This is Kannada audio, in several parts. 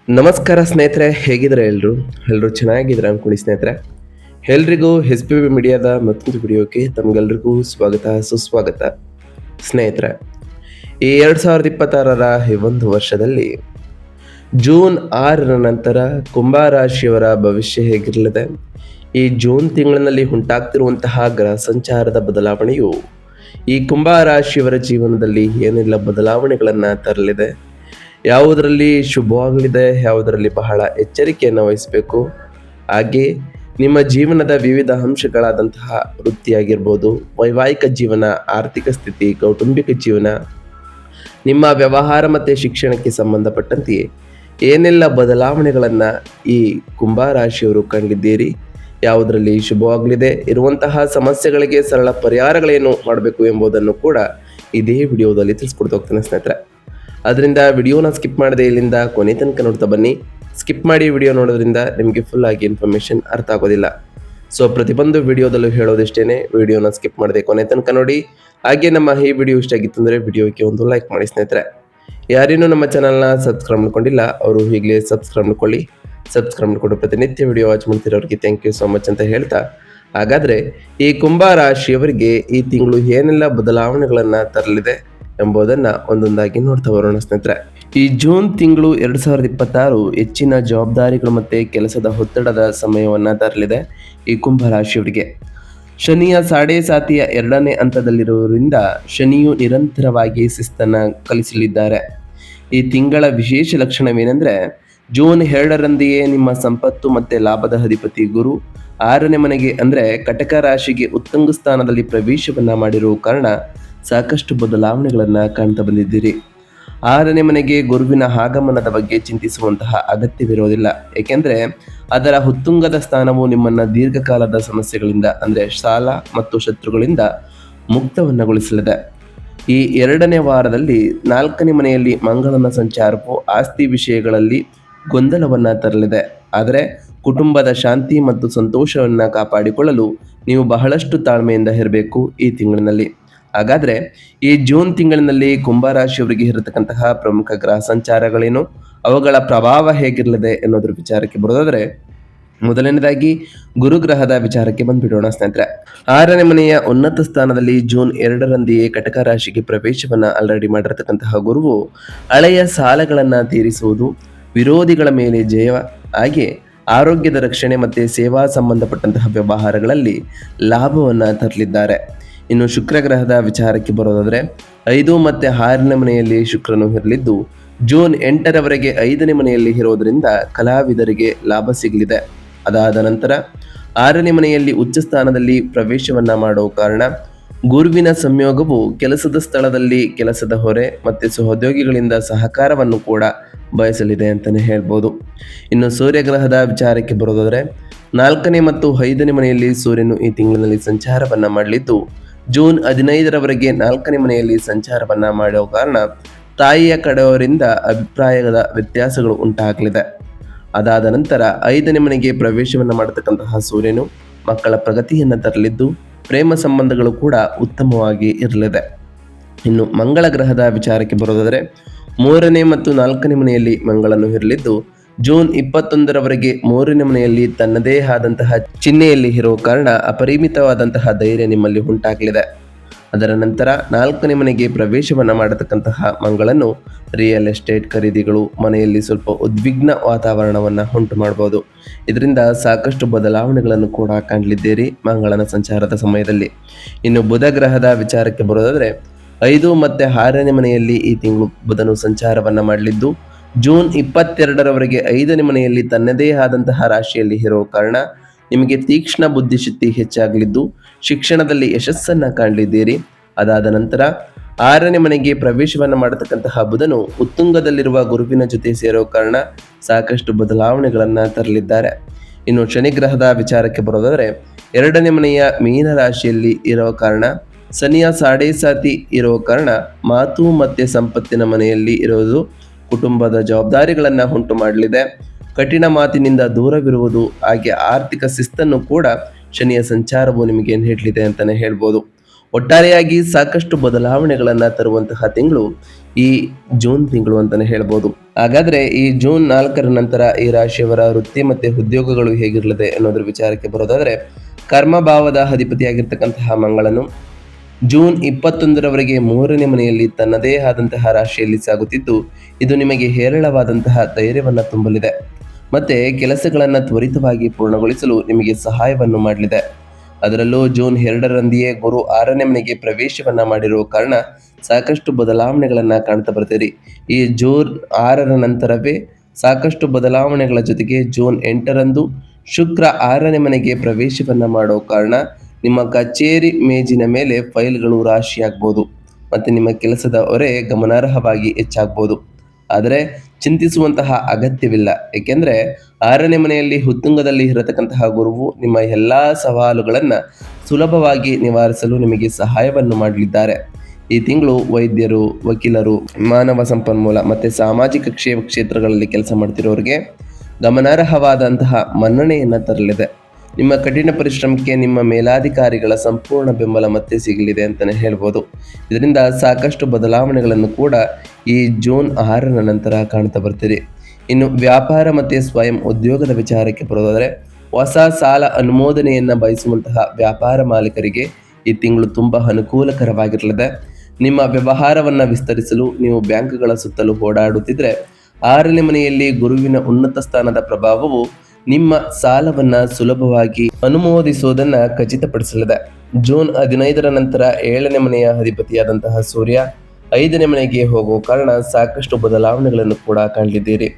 ನಮಸ್ಕಾರ ಸ್ನೇಹಿತರೆ, ಹೇಗಿದ್ರೆ ಎಲ್ಲರೂ ಚೆನ್ನಾಗಿದ್ರೆ ಅನ್ಕೊಳ್ಳಿ ಸ್ನೇಹಿತರೆ. ಎಲ್ರಿಗೂ ಎಸ್ ಪಿ ಬಿ ಮೀಡಿಯಾದ ಮತ್ತೊಂದು ವಿಡಿಯೋಕ್ಕೆ ತಮಗೆಲ್ರಿಗೂ ಸ್ವಾಗತ ಸುಸ್ವಾಗತ. ಸ್ನೇಹಿತರೆ, ಈ 2026ರ ಈ ಒಂದು ವರ್ಷದಲ್ಲಿ ಜೂನ್ 6ರ ನಂತರ ಕುಂಭರಾಶಿಯವರ ಭವಿಷ್ಯ ಹೇಗಿರಲಿದೆ? ಈ ಜೂನ್ ತಿಂಗಳಿನಲ್ಲಿ ಉಂಟಾಗ್ತಿರುವಂತಹ ಗ್ರಹ ಸಂಚಾರದ ಬದಲಾವಣೆಯು ಈ ಕುಂಭರಾಶಿಯವರ ಜೀವನದಲ್ಲಿ ಏನೆಲ್ಲ ಬದಲಾವಣೆಗಳನ್ನು ತರಲಿದೆ, ಯಾವುದರಲ್ಲಿ ಶುಭವಾಗಲಿದೆ, ಯಾವುದರಲ್ಲಿ ಬಹಳ ಎಚ್ಚರಿಕೆಯನ್ನು ವಹಿಸಬೇಕು, ಹಾಗೆ ನಿಮ್ಮ ಜೀವನದ ವಿವಿಧ ಅಂಶಗಳಾದಂತಹ ವೃತ್ತಿಯಾಗಿರ್ಬೋದು, ವೈವಾಹಿಕ ಜೀವನ, ಆರ್ಥಿಕ ಸ್ಥಿತಿ, ಕೌಟುಂಬಿಕ ಜೀವನ, ನಿಮ್ಮ ವ್ಯವಹಾರ ಮತ್ತು ಶಿಕ್ಷಣಕ್ಕೆ ಸಂಬಂಧಪಟ್ಟಂತೆಯೇ ಏನೆಲ್ಲ ಬದಲಾವಣೆಗಳನ್ನು ಈ ಕುಂಭರಾಶಿಯವರು ಕಂಡಿದ್ದೀರಿ, ಯಾವುದರಲ್ಲಿ ಶುಭವಾಗಲಿದೆ, ಇರುವಂತಹ ಸಮಸ್ಯೆಗಳಿಗೆ ಸರಳ ಪರಿಹಾರಗಳೇನು ಮಾಡಬೇಕು ಎಂಬುದನ್ನು ಕೂಡ ಇದೇ ವಿಡಿಯೋದಲ್ಲಿ ತಿಳಿಸ್ಕೊಡ್ತಾ ಹೋಗ್ತೇನೆ ಸ್ನೇಹಿತರೆ. ಅದರಿಂದ ವಿಡಿಯೋನ ಸ್ಕಿಪ್ ಮಾಡದೆ ಇಲ್ಲಿಂದ ಕೊನೆ ತನಕ ನೋಡ್ತಾ ಬನ್ನಿ. ಸ್ಕಿಪ್ ಮಾಡಿ ವಿಡಿಯೋ ನೋಡೋದ್ರಿಂದ ನಿಮಗೆ ಫುಲ್ ಆಗಿ ಇನ್ಫಾರ್ಮೇಷನ್ ಅರ್ಥ ಆಗೋದಿಲ್ಲ. ಸೊ ಪ್ರತಿಯೊಂದು ವಿಡಿಯೋದಲ್ಲೂ ಹೇಳೋದಿಷ್ಟೇನೆ, ವಿಡಿಯೋನ ಸ್ಕಿಪ್ ಮಾಡದೆ ಕೊನೆ ತನಕ ನೋಡಿ. ಹಾಗೆ ನಮ್ಮ ಈ ವಿಡಿಯೋ ಇಷ್ಟ ಆಗಿತ್ತು ಅಂದರೆ ವಿಡಿಯೋಕ್ಕೆ ಒಂದು ಲೈಕ್ ಮಾಡಿ ಸ್ನೇಹಿತರೆ. ಯಾರೇನೂ ನಮ್ಮ ಚಾನಲ್ನ ಸಬ್ಸ್ಕ್ರೈಬ್ ಮಾಡ್ಕೊಂಡಿಲ್ಲ ಅವರು ಈಗಲೇ ಸಬ್ಸ್ಕ್ರೈಬ್ ಮಾಡ್ಕೊಳ್ಳಿ. ಸಬ್ಸ್ಕ್ರೈಬ್ ಮಾಡಿಕೊಂಡು ಪ್ರತಿನಿತ್ಯ ವಿಡಿಯೋ ವಾಚ್ ಮಾಡ್ತಿರೋರಿಗೆ ಥ್ಯಾಂಕ್ ಯು ಸೋ ಮಚ್ ಅಂತ ಹೇಳ್ತಾ, ಹಾಗಾದರೆ ಈ ಕುಂಭ ರಾಶಿಯವರಿಗೆ ಈ ತಿಂಗಳು ಏನೆಲ್ಲ ಬದಲಾವಣೆಗಳನ್ನು ತರಲಿದೆ ಎಂಬುದನ್ನು ಒಂದೊಂದಾಗಿ ನೋಡ್ತಾ ಬರೋಣ ಸ್ನೇಹಿತರೆ. ಈ ಜೂನ್ ತಿಂಗಳು 2026 ಹೆಚ್ಚಿನ ಜವಾಬ್ದಾರಿಗಳು ಮತ್ತು ಕೆಲಸದ ಒತ್ತಡದ ಸಮಯವನ್ನು ತರಲಿದೆ ಈ ಕುಂಭ ರಾಶಿಯವರಿಗೆ. ಶನಿಯ ಸಾಡೆ ಸಾತಿಯ 2ನೇ ಹಂತದಲ್ಲಿರುವುದರಿಂದ ಶನಿಯು ನಿರಂತರವಾಗಿ ಶಿಸ್ತನ್ನು ಕಲಿಸಲಿದ್ದಾರೆ. ಈ ತಿಂಗಳ ವಿಶೇಷ ಲಕ್ಷಣವೇನೆಂದರೆ, ಜೂನ್ 2ರಂದೆಯೇ ನಿಮ್ಮ ಸಂಪತ್ತು ಮತ್ತು ಲಾಭದ ಅಧಿಪತಿ ಗುರು 6ನೇ ಮನೆಗೆ ಅಂದರೆ ಕಟಕ ರಾಶಿಗೆ ಉತ್ತುಂಗ ಸ್ಥಾನದಲ್ಲಿ ಪ್ರವೇಶವನ್ನು ಮಾಡಿರುವ ಕಾರಣ ಸಾಕಷ್ಟು ಬದಲಾವಣೆಗಳನ್ನು ಕಾಣ್ತಾ ಬಂದಿದ್ದೀರಿ. 6ನೇ ಮನೆಗೆ ಗುರುವಿನ ಆಗಮನದ ಬಗ್ಗೆ ಚಿಂತಿಸುವಂತಹ ಅಗತ್ಯವಿರೋದಿಲ್ಲ, ಏಕೆಂದರೆ ಅದರ ಉತ್ತುಂಗದ ಸ್ಥಾನವು ನಿಮ್ಮನ್ನು ದೀರ್ಘಕಾಲದ ಸಮಸ್ಯೆಗಳಿಂದ ಅಂದರೆ ಸಾಲ ಮತ್ತು ಶತ್ರುಗಳಿಂದ ಮುಕ್ತವನ್ನಗೊಳಿಸಲಿದೆ. ಈ 2ನೇ ವಾರದಲ್ಲಿ 4ನೇ ಮನೆಯಲ್ಲಿ ಮಂಗಳನ ಸಂಚಾರವು ಆಸ್ತಿ ವಿಷಯಗಳಲ್ಲಿ ಗೊಂದಲವನ್ನು ತರಲಿದೆ. ಆದರೆ ಕುಟುಂಬದ ಶಾಂತಿ ಮತ್ತು ಸಂತೋಷವನ್ನು ಕಾಪಾಡಿಕೊಳ್ಳಲು ನೀವು ಬಹಳಷ್ಟು ತಾಳ್ಮೆಯಿಂದ ಇರಬೇಕು ಈ ತಿಂಗಳಿನಲ್ಲಿ. ಹಾಗಾದರೆ ಈ ಜೂನ್ ತಿಂಗಳಿನಲ್ಲಿ ಕುಂಭರಾಶಿಯವರಿಗೆ ಇರತಕ್ಕಂತಹ ಪ್ರಮುಖ ಗ್ರಹ ಸಂಚಾರಗಳೇನು, ಅವುಗಳ ಪ್ರಭಾವ ಹೇಗಿರಲಿದೆ ಎನ್ನುವುದರ ವಿಚಾರಕ್ಕೆ ಬರೋದಾದರೆ, ಮೊದಲನೇದಾಗಿ ಗುರುಗ್ರಹದ ವಿಚಾರಕ್ಕೆ ಬಂದ್ಬಿಡೋಣ ಸ್ನೇಹಿತರೆ. 6ನೇ ಮನೆಯ ಉನ್ನತ ಸ್ಥಾನದಲ್ಲಿ ಜೂನ್ 2ರಂದೆಯೇ ಕಟಕ ರಾಶಿಗೆ ಪ್ರವೇಶವನ್ನು ಆಲ್ರೆಡಿ ಮಾಡಿರತಕ್ಕಂತಹ ಗುರುವು ಹಳೆಯ ಸಾಲಗಳನ್ನು ತೀರಿಸುವುದು, ವಿರೋಧಿಗಳ ಮೇಲೆ ಜಯ, ಹಾಗೆ ಆರೋಗ್ಯದ ರಕ್ಷಣೆ ಮತ್ತು ಸೇವಾ ಸಂಬಂಧಪಟ್ಟಂತಹ ವ್ಯವಹಾರಗಳಲ್ಲಿ ಲಾಭವನ್ನು ತರಲಿದ್ದಾರೆ. ಇನ್ನು ಶುಕ್ರ ಗ್ರಹದ ವಿಚಾರಕ್ಕೆ ಬರೋದಾದರೆ, 5 ಮತ್ತು 6ನೇ ಮನೆಯಲ್ಲಿ ಶುಕ್ರನು ಇರಲಿದ್ದು ಜೂನ್ 8ರವರೆಗೆ 5ನೇ ಮನೆಯಲ್ಲಿ ಇರೋದರಿಂದ ಕಲಾವಿದರಿಗೆ ಲಾಭ ಸಿಗಲಿದೆ. ಅದಾದ ನಂತರ 6ನೇ ಮನೆಯಲ್ಲಿ ಉಚ್ಚ ಸ್ಥಾನದಲ್ಲಿ ಪ್ರವೇಶವನ್ನು ಮಾಡೋ ಕಾರಣ ಗುರುವಿನ ಸಂಯೋಗವು ಕೆಲಸದ ಸ್ಥಳದಲ್ಲಿ ಕೆಲಸದ ಹೊರೆ ಮತ್ತು ಸಹೋದ್ಯೋಗಿಗಳಿಂದ ಸಹಕಾರವನ್ನು ಕೂಡ ಬಯಸಲಿದೆ ಅಂತಲೇ ಹೇಳ್ಬೋದು. ಇನ್ನು ಸೂರ್ಯಗ್ರಹದ ವಿಚಾರಕ್ಕೆ ಬರೋದಾದರೆ, 4ನೇ ಮತ್ತು 5ನೇ ಮನೆಯಲ್ಲಿ ಸೂರ್ಯನು ಈ ತಿಂಗಳಿನಲ್ಲಿ ಸಂಚಾರವನ್ನು ಮಾಡಲಿದ್ದು ಜೂನ್ 15ರವರೆಗೆ 4ನೇ ಮನೆಯಲ್ಲಿ ಸಂಚಾರವನ್ನು ಮಾಡೋ ಕಾರಣ ತಾಯಿಯ ಕಡೆಯವರಿಂದ ಅಭಿಪ್ರಾಯದ ವ್ಯತ್ಯಾಸಗಳು ಉಂಟಾಗಲಿದೆ. ಅದಾದ ನಂತರ 5ನೇ ಮನೆಗೆ ಪ್ರವೇಶವನ್ನು ಮಾಡತಕ್ಕಂತಹ ಸೂರ್ಯನು ಮಕ್ಕಳ ಪ್ರಗತಿಯನ್ನು ತರಲಿದ್ದು ಪ್ರೇಮ ಸಂಬಂಧಗಳು ಕೂಡ ಉತ್ತಮವಾಗಿ ಇರಲಿದೆ. ಇನ್ನು ಮಂಗಳ ಗ್ರಹದ ವಿಚಾರಕ್ಕೆ ಬರೋದಾದರೆ, 3ನೇ ಮತ್ತು 4ನೇ ಮನೆಯಲ್ಲಿ ಮಂಗಳನು ಇರಲಿದ್ದು ಜೂನ್ 21ರವರೆಗೆ 3ನೇ ಮನೆಯಲ್ಲಿ ತನ್ನದೇ ಆದಂತಹ ಚಿಹ್ನೆಯಲ್ಲಿ ಇರೋ ಕಾರಣ ಅಪರಿಮಿತವಾದಂತಹ ಧೈರ್ಯ ನಿಮ್ಮಲ್ಲಿ ಉಂಟಾಗಲಿದೆ. ಅದರ ನಂತರ 4ನೇ ಮನೆಗೆ ಪ್ರವೇಶವನ್ನು ಮಾಡತಕ್ಕಂತಹ ಮಂಗಳನು ರಿಯಲ್ ಎಸ್ಟೇಟ್ ಖರೀದಿಗಳು, ಮನೆಯಲ್ಲಿ ಸ್ವಲ್ಪ ಉದ್ವಿಗ್ನ ವಾತಾವರಣವನ್ನು ಉಂಟು ಮಾಡಬಹುದು. ಇದರಿಂದ ಸಾಕಷ್ಟು ಬದಲಾವಣೆಗಳನ್ನು ಕೂಡ ಕಾಣಲಿದ್ದೀರಿ ಮಂಗಳನ ಸಂಚಾರದ ಸಮಯದಲ್ಲಿ. ಇನ್ನು ಬುಧ ಗ್ರಹದ ವಿಚಾರಕ್ಕೆ ಬರೋದಾದರೆ, 5 ಮತ್ತು 6ನೇ ಮನೆಯಲ್ಲಿ ಈ ತಿಂಗಳು ಬುಧನು ಸಂಚಾರವನ್ನು ಮಾಡಲಿದ್ದು ಜೂನ್ 22ರವರೆಗೆ 5ನೇ ಮನೆಯಲ್ಲಿ ತನ್ನದೇ ಆದಂತಹ ರಾಶಿಯಲ್ಲಿ ಇರೋ ಕಾರಣ ನಿಮಗೆ ತೀಕ್ಷ್ಣ ಬುದ್ಧಿಶಕ್ತಿ ಹೆಚ್ಚಾಗಲಿದ್ದು ಶಿಕ್ಷಣದಲ್ಲಿ ಯಶಸ್ಸನ್ನು ಕಾಣಲಿದ್ದೀರಿ. ಅದಾದ ನಂತರ 6ನೇ ಮನೆಗೆ ಪ್ರವೇಶವನ್ನು ಮಾಡತಕ್ಕಂತಹ ಬುಧನು ಉತ್ತುಂಗದಲ್ಲಿರುವ ಗುರುವಿನ ಜೊತೆ ಸೇರೋ ಕಾರಣ ಸಾಕಷ್ಟು ಬದಲಾವಣೆಗಳನ್ನು ತರಲಿದ್ದಾರೆ. ಇನ್ನು ಶನಿಗ್ರಹದ ವಿಚಾರಕ್ಕೆ ಬರೋದಾದರೆ, 2ನೇ ಮನೆಯ ಮೀನ ರಾಶಿಯಲ್ಲಿ ಇರೋ ಕಾರಣ ಶನಿಯ ಸಾಡೆ ಸಾತಿ ಇರೋ ಕಾರಣ ಮಾತು ಮತ್ತು ಸಂಪತ್ತಿನ ಮನೆಯಲ್ಲಿ ಇರೋದು ಕುಟುಂಬದ ಜವಾಬ್ದಾರಿಗಳನ್ನು ಉಂಟು ಮಾಡಲಿದೆ. ಕಠಿಣ ಮಾತಿನಿಂದ ದೂರವಿರುವುದು ಹಾಗೆ ಆರ್ಥಿಕ ಶಿಸ್ತನ್ನು ಕೂಡ ಶನಿಯ ಸಂಚಾರವು ನಿಮಗೆ ನೀಡಲಿದೆ ಅಂತಲೇ ಹೇಳ್ಬೋದು. ಒಟ್ಟಾರೆಯಾಗಿ ಸಾಕಷ್ಟು ಬದಲಾವಣೆಗಳನ್ನು ತರುವಂತಹ ತಿಂಗಳು ಈ ಜೂನ್ ತಿಂಗಳು ಅಂತಾನೆ ಹೇಳ್ಬೋದು. ಹಾಗಾದ್ರೆ ಈ ಜೂನ್ 4ರ ನಂತರ ಈ ರಾಶಿಯವರ ವೃತ್ತಿ ಮತ್ತೆ ಉದ್ಯೋಗಗಳು ಹೇಗಿರಲಿದೆ ಅನ್ನೋದ್ರ ವಿಚಾರಕ್ಕೆ ಬರೋದಾದ್ರೆ, ಕರ್ಮಭಾವದ ಅಧಿಪತಿಯಾಗಿರ್ತಕ್ಕಂತಹ ಮಂಗಳನು ಜೂನ್ 21ರವರೆಗೆ 3ನೇ ಮನೆಯಲ್ಲಿ ತನ್ನದೇ ಆದಂತಹ ರಾಶಿಯಲ್ಲಿ ಸಾಗುತ್ತಿದ್ದು, ಇದು ನಿಮಗೆ ಹೇರಳವಾದಂತಹ ಧೈರ್ಯವನ್ನ ತುಂಬಲಿದೆ ಮತ್ತೆ ಕೆಲಸಗಳನ್ನು ತ್ವರಿತವಾಗಿ ಪೂರ್ಣಗೊಳಿಸಲು ನಿಮಗೆ ಸಹಾಯವನ್ನು ಮಾಡಲಿದೆ. ಅದರಲ್ಲೂ ಜೂನ್ 2ರಂದಿಯೇ ಗುರು 6ನೇ ಮನೆಗೆ ಪ್ರವೇಶವನ್ನ ಮಾಡಿರುವ ಕಾರಣ ಸಾಕಷ್ಟು ಬದಲಾವಣೆಗಳನ್ನ ಕಾಣ್ತಾ ಬರ್ತೀರಿ. ಈ ಜೂನ್ 6ರ ನಂತರವೇ ಸಾಕಷ್ಟು ಬದಲಾವಣೆಗಳ ಜೊತೆಗೆ ಜೂನ್ 8ರಂದು ಶುಕ್ರ 6ನೇ ಮನೆಗೆ ಪ್ರವೇಶವನ್ನ ಮಾಡೋ ಕಾರಣ ನಿಮ್ಮ ಕಚೇರಿ ಮೇಜಿನ ಮೇಲೆ ಫೈಲ್ಗಳು ರಾಶಿಯಾಗ್ಬೋದು ಮತ್ತು ನಿಮ್ಮ ಕೆಲಸದ ಹೊರೆ ಗಮನಾರ್ಹವಾಗಿ ಹೆಚ್ಚಾಗ್ಬೋದು. ಆದರೆ ಚಿಂತಿಸುವಂತಹ ಅಗತ್ಯವಿಲ್ಲ, ಏಕೆಂದರೆ 6ನೇ ಮನೆಯಲ್ಲಿ ಉತ್ತುಂಗದಲ್ಲಿ ಇರತಕ್ಕಂತಹ ಗುರುವು ನಿಮ್ಮ ಎಲ್ಲ ಸವಾಲುಗಳನ್ನು ಸುಲಭವಾಗಿ ನಿವಾರಿಸಲು ನಿಮಗೆ ಸಹಾಯವನ್ನು ಮಾಡಲಿದ್ದಾರೆ. ಈ ತಿಂಗಳು ವೈದ್ಯರು, ವಕೀಲರು, ಮಾನವ ಸಂಪನ್ಮೂಲ ಮತ್ತು ಸಾಮಾಜಿಕ ಕ್ಷೇತ್ರಗಳಲ್ಲಿ ಕೆಲಸ ಮಾಡ್ತಿರೋರಿಗೆ ಗಮನಾರ್ಹವಾದಂತಹ ಮನ್ನಣೆಯನ್ನು ತರಲಿದೆ. ನಿಮ್ಮ ಕಠಿಣ ಪರಿಶ್ರಮಕ್ಕೆ ನಿಮ್ಮ ಮೇಲಾಧಿಕಾರಿಗಳ ಸಂಪೂರ್ಣ ಬೆಂಬಲ ಮತ್ತೆ ಸಿಗಲಿದೆ ಅಂತಲೇ ಹೇಳ್ಬೋದು. ಇದರಿಂದ ಸಾಕಷ್ಟು ಬದಲಾವಣೆಗಳನ್ನು ಕೂಡ ಈ ಜೂನ್ 6ರ ನಂತರ ಕಾಣ್ತಾ ಬರ್ತೀರಿ. ಇನ್ನು ವ್ಯಾಪಾರ ಮತ್ತು ಸ್ವಯಂ ಉದ್ಯೋಗದ ವಿಚಾರಕ್ಕೆ ಬರೋದಾದರೆ, ಹೊಸ ಸಾಲ ಅನುಮೋದನೆಯನ್ನು ಬಯಸುವಂತಹ ವ್ಯಾಪಾರ ಮಾಲೀಕರಿಗೆ ಈ ತಿಂಗಳು ತುಂಬ ಅನುಕೂಲಕರವಾಗಿರಲಿದೆ. ನಿಮ್ಮ ವ್ಯವಹಾರವನ್ನು ವಿಸ್ತರಿಸಲು ನೀವು ಬ್ಯಾಂಕ್ಗಳ ಸುತ್ತಲೂ ಓಡಾಡುತ್ತಿದ್ದರೆ 6ನೇ ಮನೆಯಲ್ಲಿ ಗುರುವಿನ ಉನ್ನತ ಸ್ಥಾನದ ಪ್ರಭಾವವು ನಿಮ್ಮ ಸಾಲವನ್ನು ಸುಲಭವಾಗಿ ಅನುಮೋದಿಸುವುದನ್ನು ಖಚಿತಪಡಿಸಲಿದೆ. ಜೂನ್ 15ರ ನಂತರ 7ನೇ ಮನೆಯ ಅಧಿಪತಿಯಾದಂತಹ ಸೂರ್ಯ 5ನೇ ಮನೆಗೆ ಹೋಗುವ ಕಾರಣ ಸಾಕಷ್ಟು ಬದಲಾವಣೆಗಳನ್ನು ಕೂಡ ಕಾಣಲಿದ್ದೀರಿ.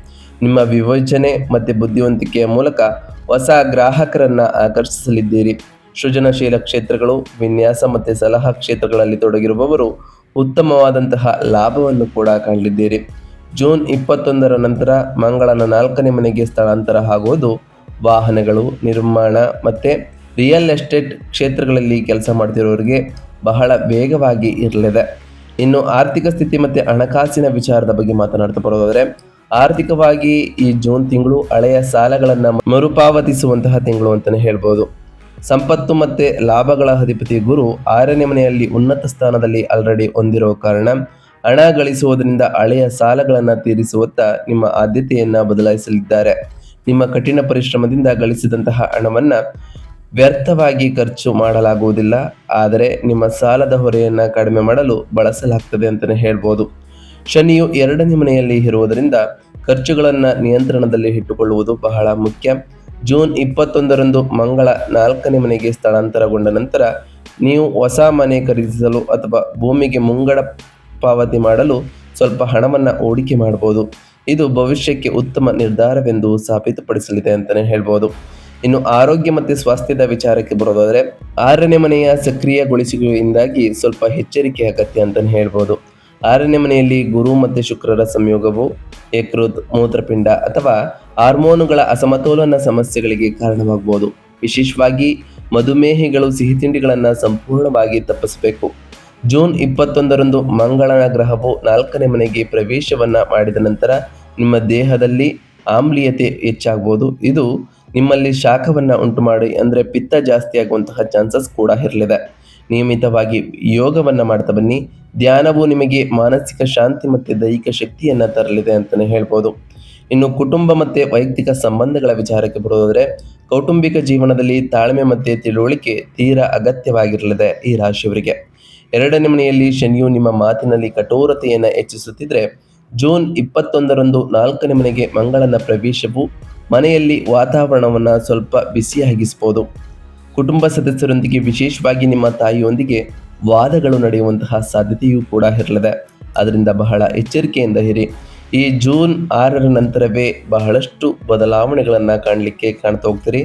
ನಿಮ್ಮ ವಿವೇಚನೆ ಮತ್ತು ಬುದ್ಧಿವಂತಿಕೆಯ ಮೂಲಕ ಹೊಸ ಗ್ರಾಹಕರನ್ನು ಆಕರ್ಷಿಸಲಿದ್ದೀರಿ. ಸೃಜನಶೀಲ ಕ್ಷೇತ್ರಗಳು, ವಿನ್ಯಾಸ ಮತ್ತು ಸಲಹಾ ಕ್ಷೇತ್ರಗಳಲ್ಲಿ ತೊಡಗಿರುವವರು ಉತ್ತಮವಾದಂತಹ ಲಾಭವನ್ನು ಕೂಡ ಕಾಣಲಿದ್ದೀರಿ. ಜೂನ್ 21ರ ನಂತರ ಮಂಗಳನ 4ನೇ ಮನೆಗೆ ಸ್ಥಳಾಂತರ ಆಗುವುದು ವಾಹನಗಳು, ನಿರ್ಮಾಣ ಮತ್ತು ರಿಯಲ್ ಎಸ್ಟೇಟ್ ಕ್ಷೇತ್ರಗಳಲ್ಲಿ ಕೆಲಸ ಮಾಡ್ತಿರೋರಿಗೆ ಬಹಳ ವೇಗವಾಗಿ ಇರಲಿದೆ. ಇನ್ನು ಆರ್ಥಿಕ ಸ್ಥಿತಿ ಮತ್ತು ಹಣಕಾಸಿನ ವಿಚಾರದ ಬಗ್ಗೆ ಮಾತನಾಡ್ತಾ ಬರೋದಾದರೆ, ಆರ್ಥಿಕವಾಗಿ ಈ ಜೂನ್ ತಿಂಗಳು ಹಳೆಯ ಸಾಲಗಳನ್ನು ಮರುಪಾವತಿಸುವಂತಹ ತಿಂಗಳು ಅಂತಲೇ ಹೇಳ್ಬೋದು. ಸಂಪತ್ತು ಮತ್ತು ಲಾಭಗಳ ಅಧಿಪತಿ ಗುರು 6ನೇ ಮನೆಯಲ್ಲಿ ಉನ್ನತ ಸ್ಥಾನದಲ್ಲಿ ಆಲ್ರೆಡಿ ಹೊಂದಿರೋ ಕಾರಣ ಹಣ ಗಳಿಸುವುದರಿಂದ ಹಳೆಯ ಸಾಲಗಳನ್ನು ತೀರಿಸುವತ್ತ ನಿಮ್ಮ ಆದ್ಯತೆಯನ್ನು ಬದಲಾಯಿಸಲಿದ್ದಾರೆ. ನಿಮ್ಮ ಕಠಿಣ ಪರಿಶ್ರಮದಿಂದ ಗಳಿಸಿದಂತಹ ಹಣವನ್ನು ವ್ಯರ್ಥವಾಗಿ ಖರ್ಚು ಮಾಡಲಾಗುವುದಿಲ್ಲ, ಆದರೆ ನಿಮ್ಮ ಸಾಲದ ಹೊರೆಯನ್ನು ಕಡಿಮೆ ಮಾಡಲು ಬಳಸಲಾಗ್ತದೆ ಅಂತಲೇ ಹೇಳ್ಬೋದು. ಶನಿಯು 2ನೇ ಮನೆಯಲ್ಲಿ ಇರುವುದರಿಂದ ಖರ್ಚುಗಳನ್ನು ನಿಯಂತ್ರಣದಲ್ಲಿ ಇಟ್ಟುಕೊಳ್ಳುವುದು ಬಹಳ ಮುಖ್ಯ. ಜೂನ್ 21ರಂದು ಮಂಗಳ 4ನೇ ಮನೆಗೆ ಸ್ಥಳಾಂತರಗೊಂಡ ನಂತರ ನೀವು ಹೊಸ ಮನೆ ಖರೀದಿಸಲು ಅಥವಾ ಭೂಮಿಗೆ ಮುಂಗಡ ಪಾವತಿ ಮಾಡಲು ಸ್ವಲ್ಪ ಹಣವನ್ನು ಹೂಡಿಕೆ ಮಾಡಬಹುದು. ಇದು ಭವಿಷ್ಯಕ್ಕೆ ಉತ್ತಮ ನಿರ್ಧಾರವೆಂದು ಸಾಬೀತುಪಡಿಸಲಿದೆ ಅಂತಲೇ ಹೇಳ್ಬೋದು. ಇನ್ನು ಆರೋಗ್ಯ ಮತ್ತು ಸ್ವಾಸ್ಥ್ಯದ ವಿಚಾರಕ್ಕೆ ಬರೋದಾದರೆ, 6ನೇ ಮನೆಯ ಸಕ್ರಿಯಗೊಳಿಸುವಿಕೆಯಿಂದಾಗಿ ಸ್ವಲ್ಪ ಎಚ್ಚರಿಕೆ ಅಗತ್ಯ ಅಂತಲೇ ಹೇಳ್ಬೋದು. 6ನೇ ಮನೆಯಲ್ಲಿ ಗುರು ಮತ್ತು ಶುಕ್ರರ ಸಂಯೋಗವು ಯಕೃತ್, ಮೂತ್ರಪಿಂಡ ಅಥವಾ ಹಾರ್ಮೋನುಗಳ ಅಸಮತೋಲನ ಸಮಸ್ಯೆಗಳಿಗೆ ಕಾರಣವಾಗಬಹುದು. ವಿಶೇಷವಾಗಿ ಮಧುಮೇಹಿಗಳು ಸಿಹಿ ತಿಂಡಿಗಳನ್ನು ಸಂಪೂರ್ಣವಾಗಿ ತಪ್ಪಿಸಬೇಕು. ಜೂನ್ 21ರಂದು ಮಂಗಳನ ಗ್ರಹವು 4ನೇ ಮನೆಗೆ ಪ್ರವೇಶವನ್ನು ಮಾಡಿದ ನಂತರ ನಿಮ್ಮ ದೇಹದಲ್ಲಿ ಆಮ್ಲೀಯತೆ ಹೆಚ್ಚಾಗಬಹುದು. ಇದು ನಿಮ್ಮಲ್ಲಿ ಶಾಖವನ್ನು ಉಂಟು ಮಾಡಿ, ಅಂದರೆ ಪಿತ್ತ ಜಾಸ್ತಿ ಆಗುವಂತಹ ಚಾನ್ಸಸ್ ಕೂಡ ಇರಲಿದೆ. ನಿಯಮಿತವಾಗಿ ಯೋಗವನ್ನು ಮಾಡ್ತಾ ಬನ್ನಿ. ಧ್ಯಾನವು ನಿಮಗೆ ಮಾನಸಿಕ ಶಾಂತಿ ಮತ್ತು ದೈಹಿಕ ಶಕ್ತಿಯನ್ನು ತರಲಿದೆ ಅಂತಲೇ ಹೇಳ್ಬೋದು. ಇನ್ನು ಕುಟುಂಬ ಮತ್ತು ವೈಯಕ್ತಿಕ ಸಂಬಂಧಗಳ ವಿಚಾರಕ್ಕೆ ಬರೋದಾದರೆ, ಕೌಟುಂಬಿಕ ಜೀವನದಲ್ಲಿ ತಾಳ್ಮೆ ಮತ್ತು ತಿಳುವಳಿಕೆ ತೀರಾ ಅಗತ್ಯವಾಗಿರಲಿದೆ ಈ ರಾಶಿಯವರಿಗೆ. 2ನೇ ಮನೆಯಲ್ಲಿ ಶನಿಯು ನಿಮ್ಮ ಮಾತಿನಲ್ಲಿ ಕಠೋರತೆಯನ್ನು ಹೆಚ್ಚಿಸುತ್ತಿದ್ದರೆ, ಜೂನ್ 21ರಂದು 4ನೇ ಮನೆಗೆ ಮಂಗಳನ ಪ್ರವೇಶವು ಮನೆಯಲ್ಲಿ ವಾತಾವರಣವನ್ನು ಸ್ವಲ್ಪ ಬಿಸಿಯಾಗಿಸಬಹುದು. ಕುಟುಂಬ ಸದಸ್ಯರೊಂದಿಗೆ, ವಿಶೇಷವಾಗಿ ನಿಮ್ಮ ತಾಯಿಯೊಂದಿಗೆ ವಾದಗಳು ನಡೆಯುವಂತಹ ಸಾಧ್ಯತೆಯೂ ಕೂಡ ಇರಲಿದೆ. ಅದರಿಂದ ಬಹಳ ಎಚ್ಚರಿಕೆಯಿಂದ ಇರಿ. ಈ ಜೂನ್ 6ರ ನಂತರವೇ ಬಹಳಷ್ಟು ಬದಲಾವಣೆಗಳನ್ನು ಕಾಣ್ತಾ ಹೋಗ್ತೀರಿ.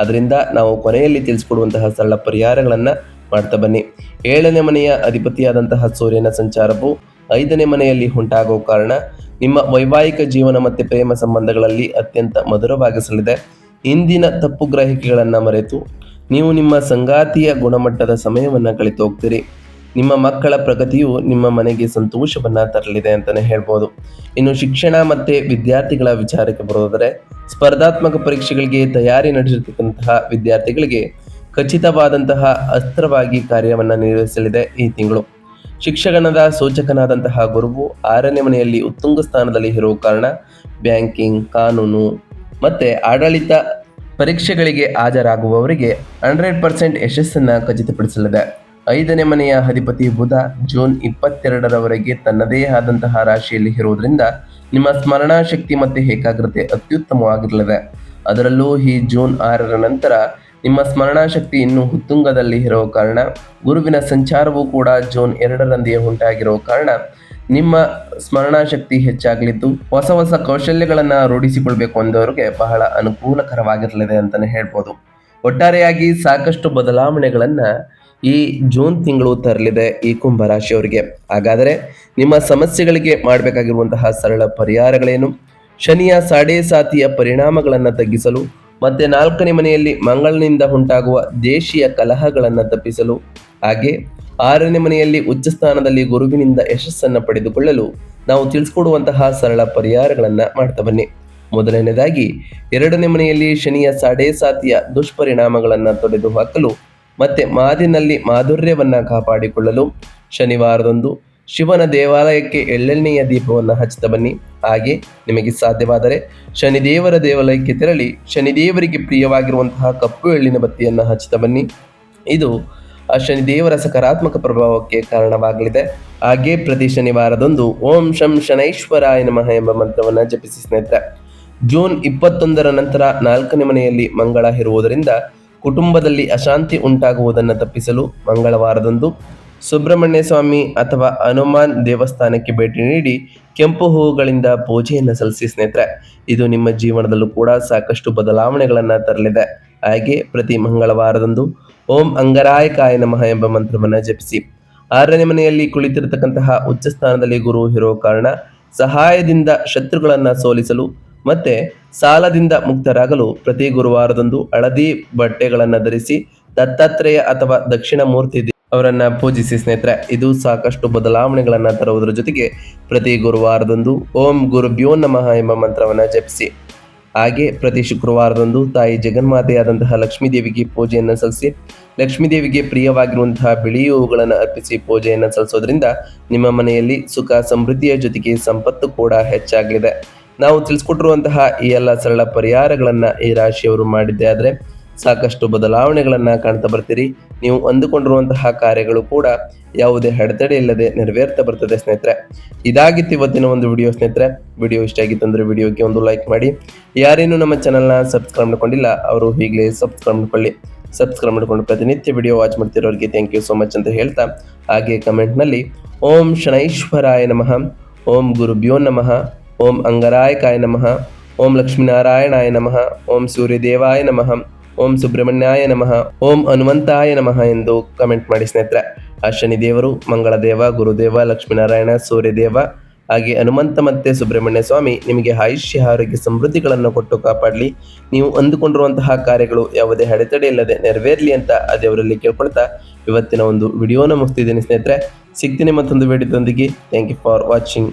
ಅದರಿಂದ ನಾವು ಕೊನೆಯಲ್ಲಿ ತಿಳಿಸ್ಕೊಡುವಂತಹ ಸರಳ ಪರಿಹಾರಗಳನ್ನು ಮಾಡ್ತಾ ಬನ್ನಿ. 7ನೇ ಮನೆಯ ಅಧಿಪತಿಯಾದಂತಹ ಸೂರ್ಯನ ಸಂಚಾರವು 5ನೇ ಮನೆಯಲ್ಲಿ ಉಂಟಾಗುವ ಕಾರಣ ನಿಮ್ಮ ವೈವಾಹಿಕ ಜೀವನ ಮತ್ತು ಪ್ರೇಮ ಸಂಬಂಧಗಳಲ್ಲಿ ಅತ್ಯಂತ ಮಧುರವಾಗಿಸಲಿದೆ. ಇಂದಿನ ತಪ್ಪು ಗ್ರಹಿಕೆಗಳನ್ನು ಮರೆತು ನೀವು ನಿಮ್ಮ ಸಂಗಾತಿಯ ಗುಣಮಟ್ಟದ ಸಮಯವನ್ನು ಕಳೆದು ಹೋಗ್ತೀರಿ. ನಿಮ್ಮ ಮಕ್ಕಳ ಪ್ರಗತಿಯು ನಿಮ್ಮ ಮನೆಗೆ ಸಂತೋಷವನ್ನು ತರಲಿದೆ ಅಂತಲೇ ಹೇಳ್ಬೋದು. ಇನ್ನು ಶಿಕ್ಷಣ ಮತ್ತು ವಿದ್ಯಾರ್ಥಿಗಳ ವಿಚಾರಕ್ಕೆ ಬರೋದಾದರೆ, ಸ್ಪರ್ಧಾತ್ಮಕ ಪರೀಕ್ಷೆಗಳಿಗೆ ತಯಾರಿ ನಡೆಸಿರ್ತಕ್ಕಂತಹ ವಿದ್ಯಾರ್ಥಿಗಳಿಗೆ ಖಚಿತವಾದಂತಹ ಅಸ್ತ್ರವಾಗಿ ಕಾರ್ಯವನ್ನು ನಿರ್ವಹಿಸಲಿದೆ ಈ ತಿಂಗಳು. ಶಿಕ್ಷಕನದ ಸೂಚಕನಾದಂತಹ ಗುರುವು 6ನೇ ಮನೆಯಲ್ಲಿ ಉತ್ತುಂಗ ಸ್ಥಾನದಲ್ಲಿ ಇರುವ ಕಾರಣ ಬ್ಯಾಂಕಿಂಗ್, ಕಾನೂನು ಮತ್ತು ಆಡಳಿತ ಪರೀಕ್ಷೆಗಳಿಗೆ ಹಾಜರಾಗುವವರಿಗೆ 100% ಯಶಸ್ಸನ್ನು ಖಚಿತಪಡಿಸಲಿದೆ. 5ನೇ ಮನೆಯ ಅಧಿಪತಿ ಬುಧ ಜೂನ್ 22ರವರೆಗೆ ತನ್ನದೇ ಆದಂತಹ ರಾಶಿಯಲ್ಲಿ ಇರುವುದರಿಂದ ನಿಮ್ಮ ಸ್ಮರಣಾ ಶಕ್ತಿ ಮತ್ತು ಏಕಾಗ್ರತೆ ಅತ್ಯುತ್ತಮವಾಗಿರಲಿದೆ. ಅದರಲ್ಲೂ ಈ ಜೂನ್ 6ರ ನಂತರ ನಿಮ್ಮ ಸ್ಮರಣಾ ಶಕ್ತಿ ಇನ್ನೂ ಉತ್ತುಂಗದಲ್ಲಿ ಇರೋ ಕಾರಣ, ಗುರುವಿನ ಸಂಚಾರವೂ ಕೂಡ ಜೂನ್ 2ರಂದೇ ಉಂಟಾಗಿರೋ ಕಾರಣ ನಿಮ್ಮ ಸ್ಮರಣಾ ಶಕ್ತಿ ಹೆಚ್ಚಾಗಲಿದ್ದು ಹೊಸ ಹೊಸ ಕೌಶಲ್ಯಗಳನ್ನು ರೂಢಿಸಿಕೊಳ್ಬೇಕು ಅಂದವರಿಗೆ ಬಹಳ ಅನುಕೂಲಕರವಾಗಿರಲಿದೆ ಅಂತಲೇ ಹೇಳ್ಬೋದು. ಒಟ್ಟಾರೆಯಾಗಿ ಸಾಕಷ್ಟು ಬದಲಾವಣೆಗಳನ್ನು ಈ ಜೂನ್ ತಿಂಗಳು ತರಲಿದೆ ಈ ಕುಂಭರಾಶಿಯವರಿಗೆ. ಹಾಗಾದರೆ ನಿಮ್ಮ ಸಮಸ್ಯೆಗಳಿಗೆ ಮಾಡಬೇಕಾಗಿರುವಂತಹ ಸರಳ ಪರಿಹಾರಗಳೇನು? ಶನಿಯ ಸಾಡೆ ಸಾತಿಯ ಪರಿಣಾಮಗಳನ್ನು ತಗ್ಗಿಸಲು ಮತ್ತು 4ನೇ ಮನೆಯಲ್ಲಿ ಮಂಗಳನಿಂದ ಉಂಟಾಗುವ ದೇಶೀಯ ಕಲಹಗಳನ್ನು ತಪ್ಪಿಸಲು, ಹಾಗೆ 6ನೇ ಮನೆಯಲ್ಲಿ ಉಚ್ಚ ಸ್ಥಾನದಲ್ಲಿ ಗುರುವಿನಿಂದ ಯಶಸ್ಸನ್ನು ಪಡೆದುಕೊಳ್ಳಲು ನಾವು ತಿಳಿಸ್ಕೊಡುವಂತಹ ಸರಳ ಪರಿಹಾರಗಳನ್ನು ಮಾಡ್ತಾ ಬನ್ನಿ. ಮೊದಲನೇದಾಗಿ 2ನೇ ಮನೆಯಲ್ಲಿ ಶನಿಯ ಸಾಡೆ ಸಾತಿಯ ದುಷ್ಪರಿಣಾಮಗಳನ್ನು ತೊಡೆದುಹಾಕಲು ಮತ್ತು ಮಾತಿನಲ್ಲಿ ಮಾಧುರ್ಯವನ್ನು ಕಾಪಾಡಿಕೊಳ್ಳಲು ಶನಿವಾರದಂದು ಶಿವನ ದೇವಾಲಯಕ್ಕೆ ಎಳ್ಳೆಣ್ಣೆಯ ದೀಪವನ್ನು ಹಚ್ಚುತ್ತಾ ಬನ್ನಿ. ಹಾಗೆ ನಿಮಗೆ ಸಾಧ್ಯವಾದರೆ ಶನಿದೇವರ ದೇವಾಲಯಕ್ಕೆ ತೆರಳಿ ಶನಿದೇವರಿಗೆ ಪ್ರಿಯವಾಗಿರುವಂತಹ ಕಪ್ಪು ಎಳ್ಳಿನ ಬತ್ತಿಯನ್ನು ಹಚ್ಚುತ್ತಾ ಬನ್ನಿ. ಇದು ಆ ಶನಿದೇವರ ಸಕಾರಾತ್ಮಕ ಪ್ರಭಾವಕ್ಕೆ ಕಾರಣವಾಗಲಿದೆ. ಹಾಗೆ ಪ್ರತಿ ಶನಿವಾರದಂದು ಓಂ ಶಂ ಶನೈಶ್ವರಾಯ ನಮಃ ಎಂಬ ಮಂತ್ರವನ್ನು ಜಪಿಸಿ ಸ್ನೇಹಿತರೆ. ಜೂನ್ 21ರ ನಂತರ 4ನೇ ಮನೆಯಲ್ಲಿ ಮಂಗಳ ಇರುವುದರಿಂದ ಕುಟುಂಬದಲ್ಲಿ ಅಶಾಂತಿ ಉಂಟಾಗುವುದನ್ನು ತಪ್ಪಿಸಲು ಮಂಗಳವಾರದಂದು ಸುಬ್ರಹ್ಮಣ್ಯ ಸ್ವಾಮಿ ಅಥವಾ ಹನುಮಾನ್ ದೇವಸ್ಥಾನಕ್ಕೆ ಭೇಟಿ ನೀಡಿ ಕೆಂಪು ಹೂವುಗಳಿಂದ ಪೂಜೆಯನ್ನು ಸಲ್ಲಿಸಿ ಸ್ನೇಹಿತರೆ. ಇದು ನಿಮ್ಮ ಜೀವನದಲ್ಲೂ ಕೂಡ ಸಾಕಷ್ಟು ಬದಲಾವಣೆಗಳನ್ನು ತರಲಿದೆ. ಹಾಗೆ ಪ್ರತಿ ಮಂಗಳವಾರದಂದು ಓಂ ಅಂಗರಾಯಕಾಯ ನಮಃ ಎಂಬ ಮಂತ್ರವನ್ನು ಜಪಿಸಿ. 6ನೇ ಮನೆಯಲ್ಲಿ ಕುಳಿತಿರತಕ್ಕಂತಹ ಉಚ್ಚ ಸ್ಥಾನದಲ್ಲಿ ಗುರು ಇರೋ ಕಾರಣ ಸಹಾಯದಿಂದ ಶತ್ರುಗಳನ್ನು ಸೋಲಿಸಲು ಮತ್ತೆ ಸಾಲದಿಂದ ಮುಕ್ತರಾಗಲು ಪ್ರತಿ ಗುರುವಾರದಂದು ಹಳದಿ ಬಟ್ಟೆಗಳನ್ನು ಧರಿಸಿ ದತ್ತಾತ್ರೇಯ ಅಥವಾ ದಕ್ಷಿಣ ಮೂರ್ತಿ ಅವರನ್ನ ಪೂಜಿಸಿ ಸ್ನೇಹಿತರೆ. ಇದು ಸಾಕಷ್ಟು ಬದಲಾವಣೆಗಳನ್ನು ತರುವುದರ ಜೊತೆಗೆ ಪ್ರತಿ ಗುರುವಾರದಂದು ಓಂ ಗುರುಭ್ಯೋ ನಮಃ ಎಂಬ ಮಂತ್ರವನ್ನು ಜಪಿಸಿ. ಹಾಗೆ ಪ್ರತಿ ಶುಕ್ರವಾರದಂದು ತಾಯಿ ಜಗನ್ಮಾತೆಯಾದಂತಹ ಲಕ್ಷ್ಮೀದೇವಿಗೆ ಪೂಜೆಯನ್ನು ಸಲ್ಲಿಸಿ ಲಕ್ಷ್ಮೀದೇವಿಗೆ ಪ್ರಿಯವಾಗಿರುವಂತಹ ಬಿಳಿ ಹೂವುಗಳನ್ನು ಅರ್ಪಿಸಿ ಪೂಜೆಯನ್ನು ಸಲ್ಲಿಸೋದ್ರಿಂದ ನಿಮ್ಮ ಮನೆಯಲ್ಲಿ ಸುಖ ಸಮೃದ್ಧಿಯ ಜೊತೆಗೆ ಸಂಪತ್ತು ಕೂಡ ಹೆಚ್ಚಾಗಲಿದೆ. ನಾವು ತಿಳಿಸ್ಕೊಟ್ಟಿರುವಂತಹ ಈ ಎಲ್ಲ ಸರಳ ಪರಿಹಾರಗಳನ್ನು ಈ ರಾಶಿಯವರು ಮಾಡಿದ್ದೇ ಆದರೆ ಸಾಕಷ್ಟು ಬದಲಾವಣೆಗಳನ್ನು ಕಾಣ್ತಾ ಬರ್ತೀರಿ. ನೀವು ಅಂದುಕೊಂಡಿರುವಂತಹ ಕಾರ್ಯಗಳು ಕೂಡ ಯಾವುದೇ ಅಡೆತಡೆ ಇಲ್ಲದೆ ನೆರವೇರ್ತಾ ಬರ್ತದೆ ಸ್ನೇಹಿತರೆ. ಇದಾಗಿತ್ತು ಇವತ್ತಿನ ಒಂದು ವಿಡಿಯೋ ಸ್ನೇಹಿತರೆ. ವಿಡಿಯೋ ಇಷ್ಟ ಆಗಿತ್ತು ಅಂದರೆ ವಿಡಿಯೋಗೆ ಒಂದು ಲೈಕ್ ಮಾಡಿ. ಯಾರೇನು ನಮ್ಮ ಚಾನಲ್ನ ಸಬ್ಸ್ಕ್ರೈಬ್ ಮಾಡ್ಕೊಂಡಿಲ್ಲ ಅವರು ಈಗಲೇ ಸಬ್ಸ್ಕ್ರೈಬ್ ಮಾಡ್ಕೊಳ್ಳಿ. ಸಬ್ಸ್ಕ್ರೈಬ್ ಮಾಡಿಕೊಂಡು ಪ್ರತಿನಿತ್ಯ ವಿಡಿಯೋ ವಾಚ್ ಮಾಡ್ತಿರೋರಿಗೆ ಥ್ಯಾಂಕ್ ಯು ಸೋ ಮಚ್ ಅಂತ ಹೇಳ್ತಾ, ಹಾಗೆ ಕಮೆಂಟ್ನಲ್ಲಿ ಓಂ ಶನೈಶ್ವರಾಯ ನಮಃ, ಓಂ ಗುರುಭ್ಯೋ ನಮಃ, ಓಂ ಅಂಗರಾಯಕಾಯ ನಮಃ, ಓಂ ಲಕ್ಷ್ಮೀನಾರಾಯಣಾಯ ನಮಃ, ಓಂ ಸೂರ್ಯದೇವಾಯ ನಮಃ, ಓಂ ಸುಬ್ರಹ್ಮಣ್ಯಾಯ ನಮಃ, ಓಂ ಹನುಮಂತಾಯ ನಮಃ ಎಂದು ಕಮೆಂಟ್ ಮಾಡಿ ಸ್ನೇಹಿತರೆ. ಆ ಶನಿದೇವರು, ಮಂಗಳದೇವ, ಗುರುದೇವ, ಲಕ್ಷ್ಮೀನಾರಾಯಣ, ಸೂರ್ಯದೇವ ಹಾಗೆ ಹನುಮಂತ ಮತ್ತು ಸುಬ್ರಹ್ಮಣ್ಯ ಸ್ವಾಮಿ ನಿಮಗೆ ಆಯುಷ್ಯ ಆರೋಗ್ಯ ಸಮೃದ್ಧಿಗಳನ್ನು ಕೊಟ್ಟು ಕಾಪಾಡಲಿ. ನೀವು ಅಂದುಕೊಂಡಿರುವಂತಹ ಕಾರ್ಯಗಳು ಯಾವುದೇ ಅಡೆತಡೆ ಇಲ್ಲದೆ ನೆರವೇರಲಿ ಅಂತ ಆ ದೇವರಲ್ಲಿ ಕೇಳ್ಕೊಳ್ತಾ ಇವತ್ತಿನ ಒಂದು ವಿಡಿಯೋನ ಮುಗಿಸ್ತಿದ್ದೀನಿ ಸ್ನೇಹಿತರೆ. ಸಿಗ್ತೀನಿ ಮತ್ತೊಂದು ವಿಡಿಯೋದೊಂದಿಗೆ. Thank you for watching.